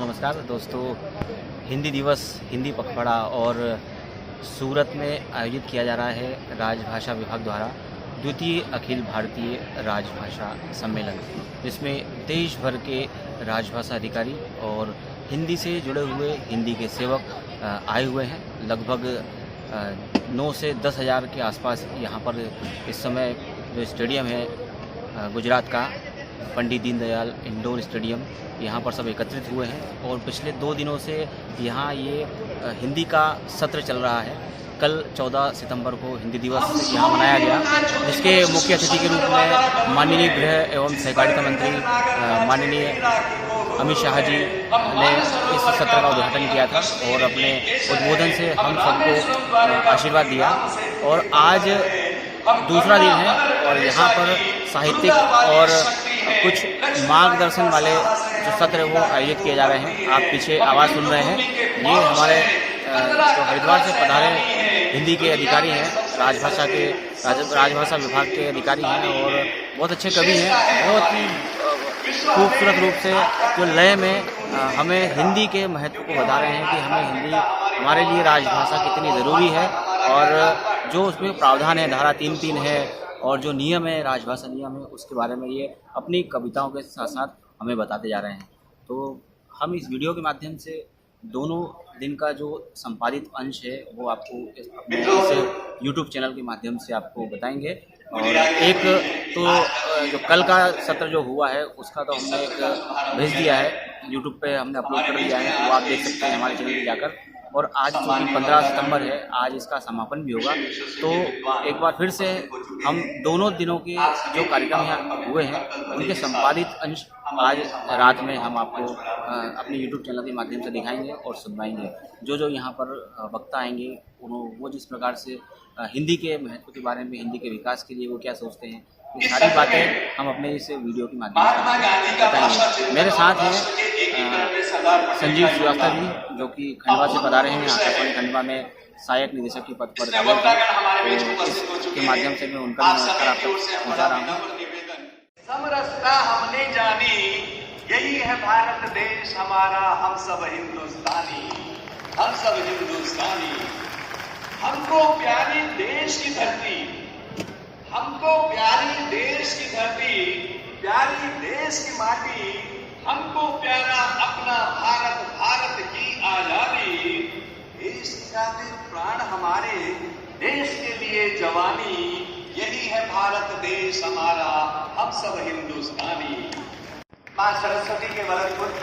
नमस्कार दोस्तों। हिंदी दिवस, हिंदी पखवाड़ा और सूरत में आयोजित किया जा रहा है राजभाषा विभाग द्वारा द्वितीय अखिल भारतीय राजभाषा सम्मेलन, जिसमें देश भर के राजभाषा अधिकारी और हिंदी से जुड़े हुए हिंदी के सेवक आए हुए हैं। लगभग 9 से 10 हज़ार के आसपास यहाँ पर इस समय जो स्टेडियम है गुजरात का पंडित दीनदयाल इंडोर स्टेडियम, यहाँ पर सब एकत्रित हुए हैं और पिछले 2 दिनों से यहाँ ये हिंदी का सत्र चल रहा है। कल 14 सितंबर को हिंदी दिवस यहाँ मनाया गया, जिसके मुख्य अतिथि के रूप में माननीय गृह एवं सहकारिता मंत्री माननीय अमित शाह जी ने इस सत्र का उद्घाटन किया था और अपने उद्बोधन से हम सबको आशीर्वाद दिया। और आज दूसरा दिन है और यहाँ पर साहित्यिक और कुछ मार्गदर्शन वाले जो सत्र है वो आयोजित किए जा रहे हैं। आप पीछे आवाज़ सुन रहे हैं, ये हमारे जो हरिद्वार से पधारे हिंदी के अधिकारी हैं, राजभाषा विभाग के अधिकारी हैं और बहुत अच्छे कवि हैं। बहुत ही खूबसूरत रूप से जो लय में हमें हिंदी के महत्व को बता रहे हैं कि हमें हिंदी हमारे लिए राजभाषा कितनी ज़रूरी है और जो उसमें प्रावधान है, धारा 3(3) है और जो नियम है, राजभाषा नियम है, उसके बारे में ये अपनी कविताओं के साथ साथ हमें बताते जा रहे हैं। तो हम इस वीडियो के माध्यम से दोनों दिन का जो संपादित अंश है वो आपको अपने इस यूट्यूब चैनल के माध्यम से आपको बताएंगे। और एक तो जो कल का सत्र जो हुआ है उसका तो हमने एक भेज दिया है, यूट्यूब पे हमने अपलोड कर दिया है, वो आप देख सकते हैं हमारे चैनल पर जाकर। और आज जो 15 सितंबर है, आज इसका समापन भी होगा। तो एक बार फिर से हम दोनों दिनों के जो कार्यक्रम यहाँ हुए हैं उनके संपादित अंश आज रात में हम आपको अपने YouTube चैनल के माध्यम से दिखाएंगे और सुनवाएंगे। जो यहाँ पर वक्ता आएंगे वो जिस प्रकार से हिंदी के महत्व के बारे में, हिंदी के विकास के लिए वो क्या सोचते हैं, ये सारी बातें हम अपने इस वीडियो के माध्यम से बताएंगे। मेरे साथ हैं संजीव श्रीवास्तव जी, जो कि खंडवा से पधारे हैं। आकाशवाणी खंडवा में सहायक निदेशक के पद पर के माध्यम से मैं उनका नमस्कार आप तक पहुँचा रहा हूँ। समरसता हमने जानी, यही है भारत देश हमारा, हम सब हिंदुस्तानी, हम सब हिंदुस्तानी। हमको प्यारी देश की धरती, हमको प्यारी देश की धरती, प्यारी देश की माटी, हमको प्यारा अपना भारत, भारत की आजादी। देश की खातिर प्राण हमारे, देश के लिए जवानी, यही है भारत देश हमारा, हम सब हिंदुस्तानी। मां सरस्वती के वरद पुत्र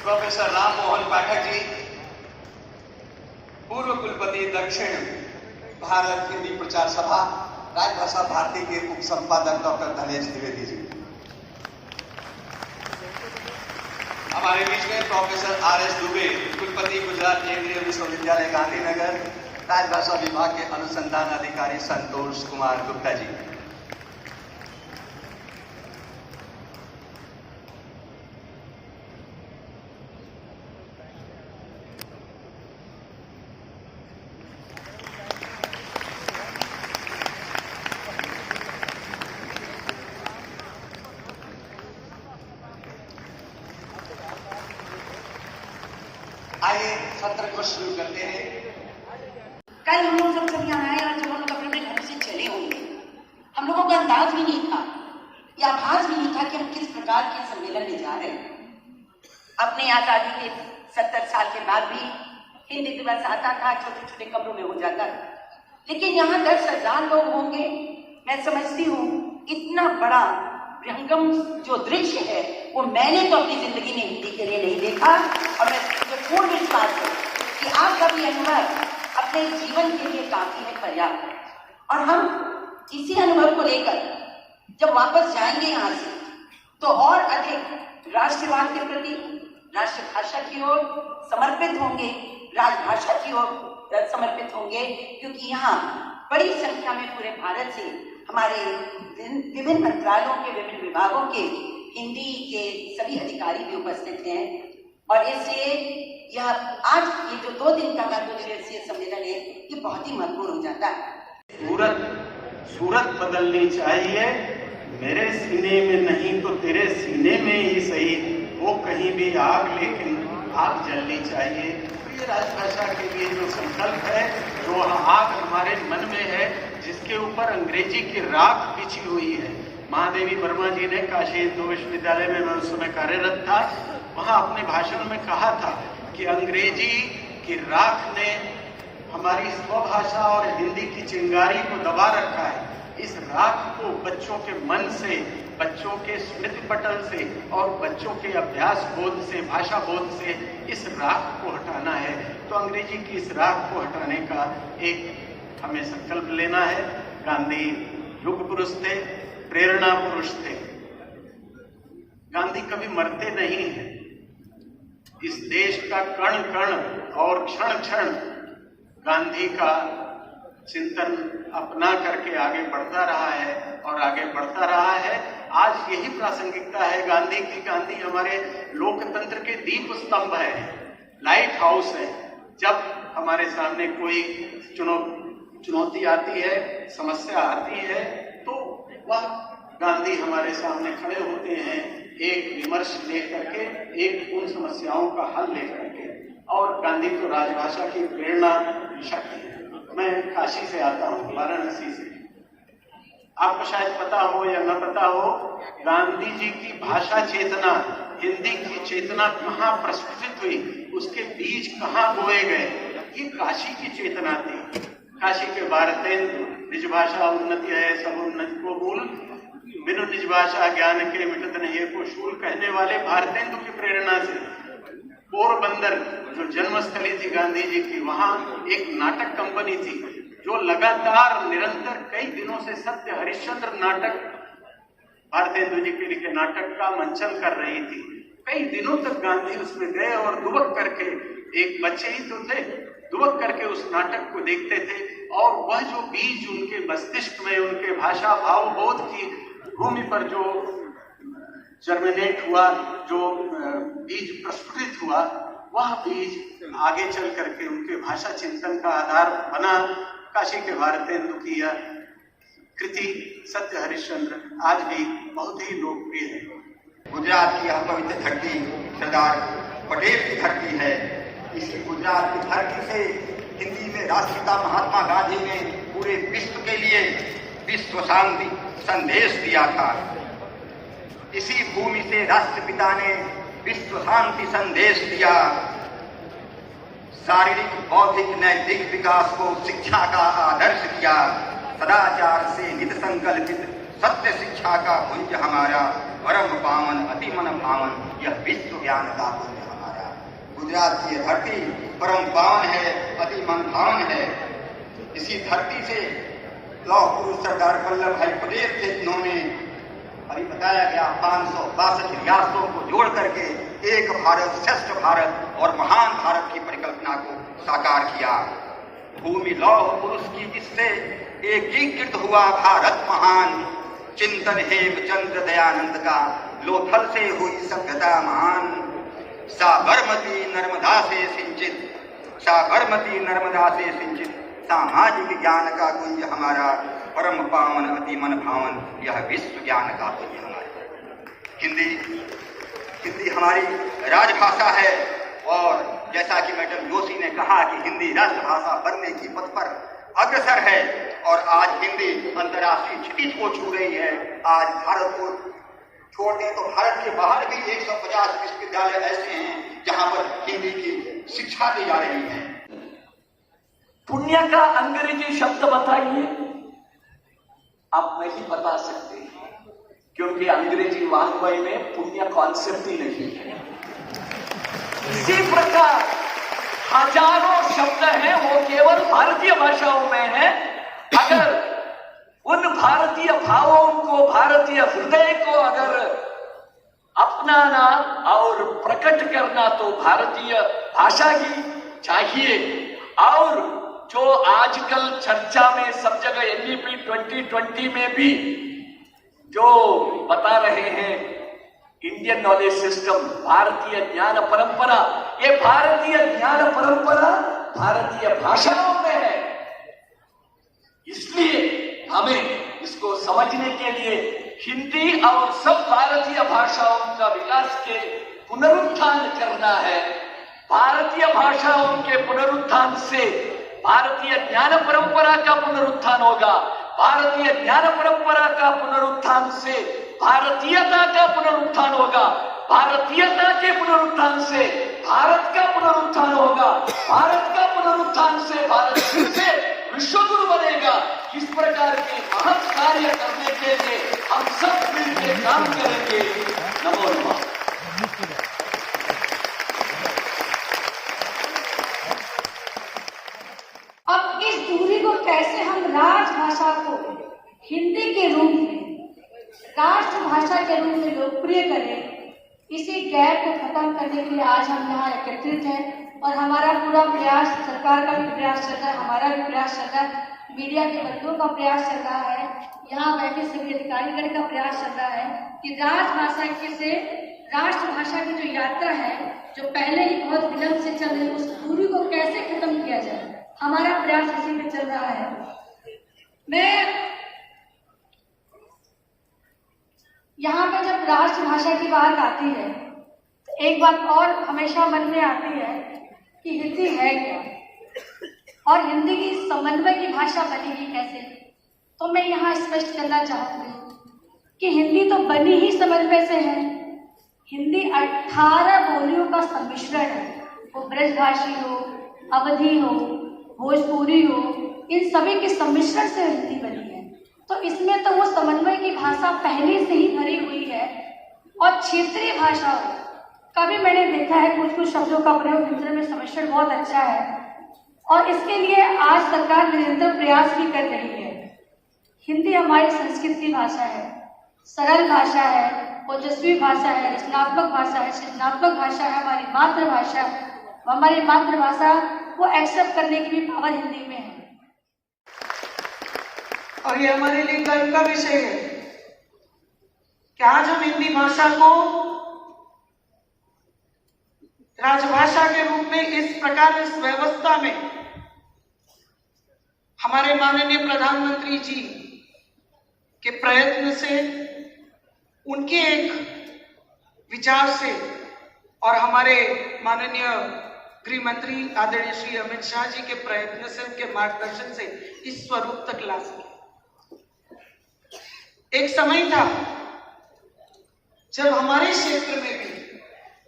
प्रोफेसर राम मोहन पाठक जी, पूर्व कुलपति दक्षिण भारत हिंदी प्रचार सभा राजभाषा भारती के उप संपादक डॉक्टर धनेश द्विवेदी जी, हमारे बीच में प्रोफेसर RS दुबे, कुलपति गुजरात केंद्रीय विश्वविद्यालय गांधीनगर, राजभाषा विभाग के अनुसंधान अधिकारी संतोष कुमार गुप्ता जी। आइए सत्र को शुरू करते हैं। कल हम लोग सब यहाँ आए और जब हम लोग अपने घर से चले होंगे, हम लोगों का अंदाज भी नहीं था या आभास भी नहीं था कि हम किस प्रकार के सम्मेलन में जा रहे हैं। अपने आजादी के 70 साल के बाद भी हिंदी दिवस आता था, छोटे छोटे कमरों में हो जाता था, लेकिन यहाँ 10,000 लोग होंगे। मैं समझती हूँ इतना बड़ा विहंगम जो दृश्य है वो मैंने तो अपनी जिंदगी में हिंदी के लिए नहीं देखा। और मैं पूर्ण विश्वास है कि आपका भी अनुभव अपने जीवन के लिए काफी है, पर्याप्त है। और हम इसी अनुभव को लेकर जब वापस जाएंगे यहाँ से तो और अधिक राष्ट्रवाद के प्रति, राष्ट्रभाषा की ओर समर्पित होंगे, राजभाषा की ओर समर्पित होंगे, क्योंकि यहाँ बड़ी संख्या में पूरे भारत से हमारे विभिन्न मंत्रालयों के, विभिन्न विभागों के हिंदी के सभी अधिकारी भी उपस्थित हैं। और इसलिए यह आज ये जो 2 दिन का हमारा 2 दिवसीय सम्मेलन है, ये बहुत ही महत्वपूर्ण हो जाता है। सूरत बदलनी चाहिए, मेरे सीने में नहीं तो तेरे सीने में ही सही हो कहीं भी आग, लेकिन आग जलनी चाहिए। तो ये राजभाषा के लिए जो संकल्प है, जो आग हमारे मन में है, जिसके ऊपर अंग्रेजी की राख बिछी हुई है। महादेवी वर्मा जी ने काशी हिंदू विश्वविद्यालय में, मैं उस समय कार्यरत था, वहां अपने भाषण में कहा था कि अंग्रेजी की राख ने हमारी स्वभाषा और हिंदी की चिंगारी को दबा रखा है। इस राख को बच्चों के मन से, बच्चों के स्मृति पटल से और बच्चों के अभ्यास बोध से, भाषा बोध से इस राख को हटाना है। तो अंग्रेजी की इस राख को हटाने का एक हमें संकल्प लेना है। गांधी युग पुरुष थे, प्रेरणा पुरुष थे। गांधी कभी मरते नहीं हैं। इस देश का कण कण और क्षण क्षण गांधी का चिंतन अपना करके आगे बढ़ता रहा है और आगे बढ़ता रहा है। आज यही प्रासंगिकता है गांधी की। गांधी हमारे लोकतंत्र के दीप स्तंभ है, लाइट हाउस है। जब हमारे सामने कोई चुनौती आती है, समस्या आती है, तो वह गांधी हमारे सामने खड़े होते हैं, एक विमर्श लेकर के, एक उन समस्याओं का हल लेकर के। और गांधी तो राजभाषा की प्रेरणा शक्ति है। मैं काशी से आता हूँ, वाराणसी से। आपको शायद पता हो या न पता हो, गांधी जी की भाषा चेतना, हिंदी की चेतना कहाँ प्रस्फुटित हुई, उसके बीज कहाँ बोए गए, ये काशी की चेतना थी। काशी के भारतेंदु, निज भाषा उन्नति है सब उन्नति को मूल, बिनु निज भाषा ज्ञान के मिटत नहीं को शूल कहने वाले भारतेंदु की प्रेरणा से पोरबंदर जो जन्मस्थली थी गांधी जी की, वहां एक नाटक कंपनी थी जो लगातार निरंतर कई दिनों से सत्य हरिश्चंद्र नाटक, भारतेंदु जी के लिखे नाटक का मंचन कर रही थी। कई दिनों तक गांधी उसमें गए और दुबक करके, एक बच्चे ही तो थे, दुबक करके उस नाटक को देखते थे। और वह जो बीज उनके मस्तिष्क में, उनके भाषा भाव बोध की भूमि पर जो जर्मिनेट हुआ, जो बीज प्रस्फुटित हुआ, वह बीज आगे चल करके उनके भाषा चिंतन का आधार बना। काशी के भारतेंदु की यह कृति सत्य हरिश्चंद्र आज भी बहुत ही लोकप्रिय है। गुजरात की यह पवित्र धरती सरदार पटेल की धरती है। इसी गुजरात की धरती से हिंदी में राष्ट्रपिता महात्मा गांधी ने पूरे विश्व के लिए विश्व शांति संदेश दिया था। इसी भूमि से राष्ट्रपिता ने विश्व शांति संदेश दिया। शारीरिक, बौद्धिक, नैतिक विकास को शिक्षा का आदर्श दिया। सदाचार से नित संकल्पित सत्य शिक्षा का पुंज हमारा, परम पावन अति मन भावन यह विश्व ज्ञान का पुंज हमारा। गुजरात की यह धरती परम पावन है, अति मन भावन है। इसी धरती से लौह पुरुष सरदार वल्लभ भाई पटेल थे, जिन्होंने अभी बताया गया 562 रियासतों को जोड़ करके एक भारत श्रेष्ठ भारत और महान भारत की परिकल्पना को साकार किया। भूमि लौह पुरुष की जिससे एकीकृत हुआ भारत महान, चिंतन हेमचंद्र दयानंद का लोथल से हुई सभ्यता महान। साबरमती नर्मदा से सिंचित, साबरमती नर्मदा से सिंचित सामाजिक ज्ञान का कुंज हमारा, परम पावन अति मन भावन यह विश्व ज्ञान का कुंज हमारा। हिंदी हमारी राजभाषा है और जैसा कि मैडम जोशी ने कहा कि हिंदी राष्ट्रभाषा बनने की पथ पर अग्रसर है और आज हिंदी अंतर्राष्ट्रीय क्षितिज को छू रही है। आज भारत को छोड़ दें तो भारत के बाहर भी 150 विश्वविद्यालय ऐसे हैं जहां पर हिंदी की शिक्षा दी जा रही है। पुण्य का अंग्रेजी शब्द बताइए, आप नहीं बता सकते क्योंकि अंग्रेजी वाङ्मय में पुण्य कॉन्सेप्ट ही नहीं है। इसी प्रकार हजारों शब्द हैं, वो केवल भारतीय भाषाओं में है। अगर उन भारतीय भावों को, भारतीय हृदय को अगर अपनाना और प्रकट करना तो भारतीय भाषा ही चाहिए। और जो आजकल चर्चा में सब जगह NEP 2020 में भी जो बता रहे हैं इंडियन नॉलेज सिस्टम, भारतीय ज्ञान परंपरा, ये भारतीय ज्ञान परंपरा भारतीय भाषाओं में है। इसलिए हमें इसको समझने के लिए हिंदी और सब भारतीय भाषाओं का विकास के पुनरुत्थान करना है। भारतीय भाषाओं के पुनरुत्थान से भारतीय ज्ञान परंपरा का पुनरुत्थान होगा। भारतीय ज्ञान परंपरा का पुनरुत्थान से भारतीयता का पुनरुत्थान होगा। भारतीयता के पुनरुत्थान से भारत का पुनरुत्थान होगा। भारत का पुनरुत्थान से भारत फिर से विश्वगुरु बनेगा। इस प्रकार के महत् कार्य करने के लिए हम सब मिलकर काम करेंगे। नमो नमः। अब इस दूरी को कैसे हम राजभाषा को हिंदी के रूप में, राष्ट्रभाषा के रूप में लोकप्रिय करें, इसी गैप को खत्म करने के लिए आज हम यहाँ एकत्रित हैं और हमारा पूरा प्रयास, सरकार का भी प्रयास चल रहा है, हमारा भी प्रयास चल रहा है, मीडिया के बंधुओं का प्रयास चल रहा है, यहाँ बैठे सभी अधिकारीगण का प्रयास चल रहा है कि राजभाषा के से राष्ट्रभाषा की जो यात्रा है, जो पहले ही बहुत विलंब से चल रही है, उस दूरी को कैसे खत्म किया जाए। हमारा प्रयास इसी में चल रहा है। मैं यहाँ पे जब राष्ट्रभाषा की बात आती है तो एक बात और हमेशा मन में आती है कि हिंदी है क्या और हिंदी की समन्वय की भाषा बनेगी कैसे। तो मैं यहाँ स्पष्ट करना चाहूँगी कि हिंदी तो बनी ही समन्वय से है। हिंदी 18 बोलियों का सम्मिश्रण है। वो ब्रजभाषी हो, अवधी हो, भोजपुरी हो, इन सभी के सम्मिश्रण से हिंदी बनी है। तो इसमें तो वो समन्वय की भाषा पहले से ही भरी हुई है। और क्षेत्रीय भाषाओं का भी मैंने देखा है कुछ शब्दों का प्रयोग हिंदी में सम्मिश्रण बहुत अच्छा है और इसके लिए आज सरकार निरंतर प्रयास भी कर रही है। हिंदी हमारी संस्कृत की भाषा है, सरल भाषा है, ओजस्वी भाषा है, रचनात्मक भाषा है, सृजनात्मक भाषा है, हमारी मातृभाषा। हमारी मातृभाषा को एक्सेप्ट करने की भी पावर हिंदी में है और ये हमारे लिए गर्व का विषय है कि आज हम हिंदी भाषा को राजभाषा के रूप में इस प्रकार इस व्यवस्था में हमारे माननीय प्रधानमंत्री जी के प्रयत्न से, उनके एक विचार से और हमारे माननीय गृह मंत्री आदरणीय श्री अमित शाह जी के प्रयत्न से, उनके मार्गदर्शन से इस स्वरूप तक ला सके। एक समय था जब हमारे क्षेत्र में भी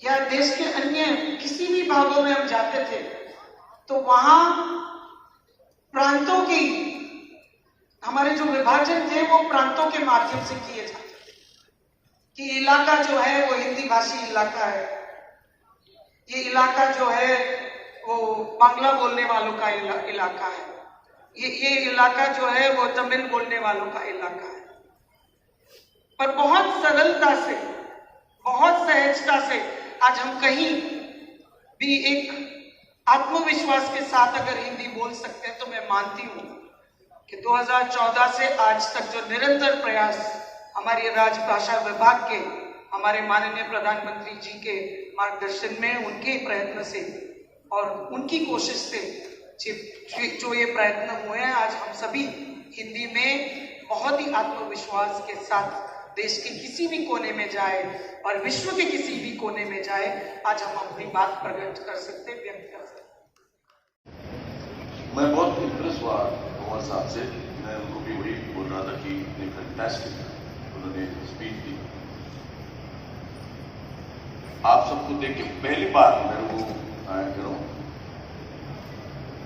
या देश के अन्य किसी भी भागों में हम जाते थे तो वहां प्रांतों की, हमारे जो विभाजन थे वो प्रांतों के माध्यम से किए जाते थे कि इलाका जो है वो हिंदी भाषी इलाका है, ये इलाका जो है वो बांग्ला बोलने वालों का इलाका है, ये इलाका जो है वो तमिल बोलने वालों का इलाका है। पर बहुत सरलता से, बहुत सहजता से आज हम कहीं भी एक आत्मविश्वास के साथ अगर हिंदी बोल सकते हैं तो मैं मानती हूं कि 2014 से आज तक जो निरंतर प्रयास हमारी राजभाषा विभाग के, हमारे माननीय प्रधानमंत्री जी के मार्गदर्शन में, उनके प्रयत्न से और उनकी कोशिश से जो ये प्रयत्न हुए हैं, आज हम सभी हिंदी में बहुत ही आत्मविश्वास के साथ देश के किसी भी कोने में जाए और विश्व के किसी भी कोने में जाए, आज हम अपनी बात प्रकट कर सकते, व्यक्त कर सकते। मैं बहुत इंप्रेस हुआ कुमार साहब से। मैं उनको भी वही बोल रहा था कि फैंटास्टिक उन्होंने स्पीच दी। आप सबको देख के पहली बार मेरे को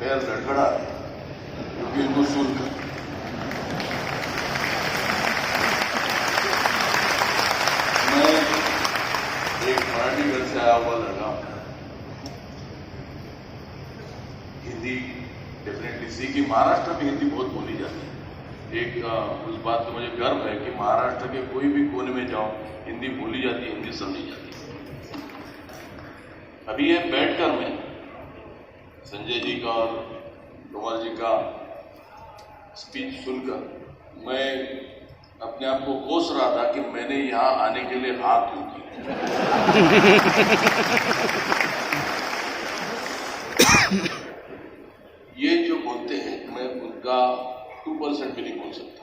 पैर लड़खड़ा क्योंकि उनको सुनकर मैं एक मराठी घर से आया हुआ लड़का, हिंदी डेफिनेटली सीखी। महाराष्ट्र में हिंदी बहुत बोली जाती है। उस बात का मुझे गर्व है कि महाराष्ट्र के कोई भी कोने में जाओ हिंदी बोली जाती है, हिंदी समझी जाती है। अभी ये बैठकर मैं संजय जी का और कुमार जी का स्पीच सुनकर मैं अपने आप को कोस रहा था कि मैंने यहाँ आने के लिए हाँ क्यों की। ये जो बोलते हैं मैं उनका 2% भी नहीं बोल सकता।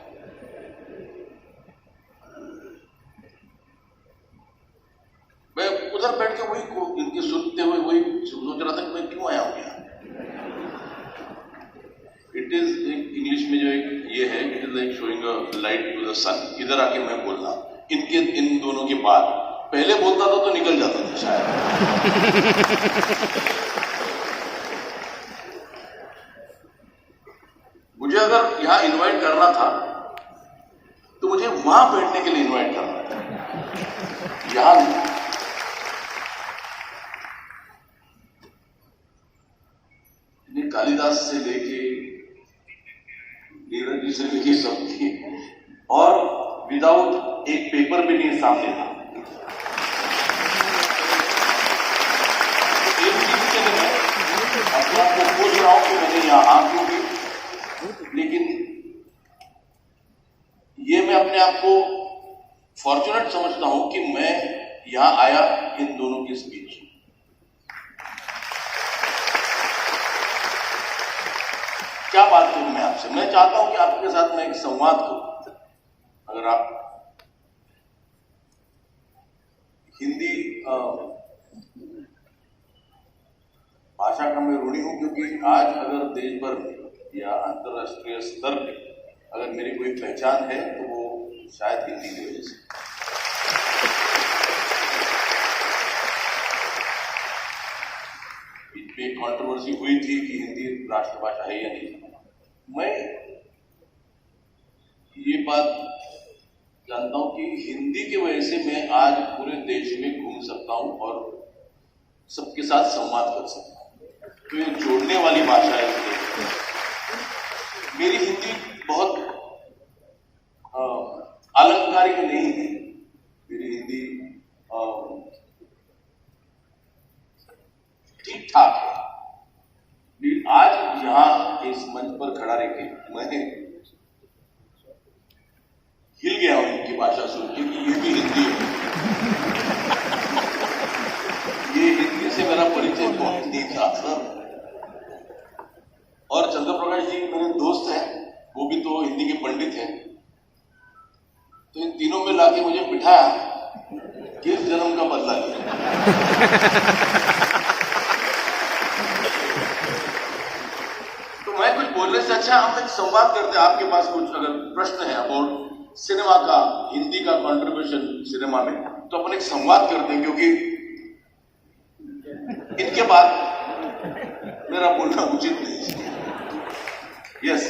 मैं उधर उधर बैठ के वही इनके सुनते हुए वही सोच रहा था कि मैं क्यों आया हूं यहाँ। इट इज इंग्लिश में जो एक ये है, it is like showing a light to the sun. इधर आके मैं बोलना इन दोनों के बाद, पहले बोलता था तो निकल जाता था शायद। मुझे अगर यहां इनवाइट करना था तो मुझे वहां बैठने के लिए इनवाइट करना था, यहां नहीं। कालिदास से लेके नीरज जी से लेके सबकी, और विदाउट एक पेपर भी नहीं सामने था। एक चीज के लिए मैं अपने आप को पूछ रहा हूं कि मैंने यहां क्योंकि, लेकिन ये मैं अपने आप को फॉर्चुनेट समझता हूं कि मैं यहां आया इन दोनों की स्पीच। क्या बात करूं मैं आपसे, मैं चाहता हूं कि आपके साथ मैं एक संवाद करूं। अगर आप हिंदी भाषा का मैं ऋणी हूं, क्योंकि आज अगर देश भर में या अंतर्राष्ट्रीय स्तर पे अगर मेरी कोई पहचान है तो वो शायद हिंदी की वजह से। इसमें कंट्रोवर्सी हुई थी कि हिंदी राष्ट्रभाषा है या नहीं। मैं ये बात जानता हूं कि हिंदी की वजह से मैं आज पूरे देश में घूम सकता हूं और सबके साथ संवाद कर सकता हूं। तो ये जोड़ने वाली भाषा है। मेरी हिंदी बहुत अलंकारिक नहीं है, मेरी हिंदी ठीक ठाक है। लेकिन आज यहां इस मंच पर खड़ा रह के मैं हिल गया हूं इनकी भाषा सुन के कि ये भी हिंदी है। ये हिंदी से मेरा परिचय बहुत नहीं था सर। और चंद्र प्रकाश जी मेरे दोस्त हैं, वो भी तो हिंदी के पंडित हैं। तो इन तीनों में लाके मुझे बिठाया कि इस जन्म का बदला लिया। तो मैं कुछ बोलने से अच्छा हम एक संवाद करते हैं। आपके पास कुछ अगर प्रश्न है अबाउट सिनेमा का, हिंदी का कंट्रीब्यूशन सिनेमा में, तो अपन एक संवाद करते हैं, क्योंकि इनके बाद मेरा बोलना उचित नहीं है। यस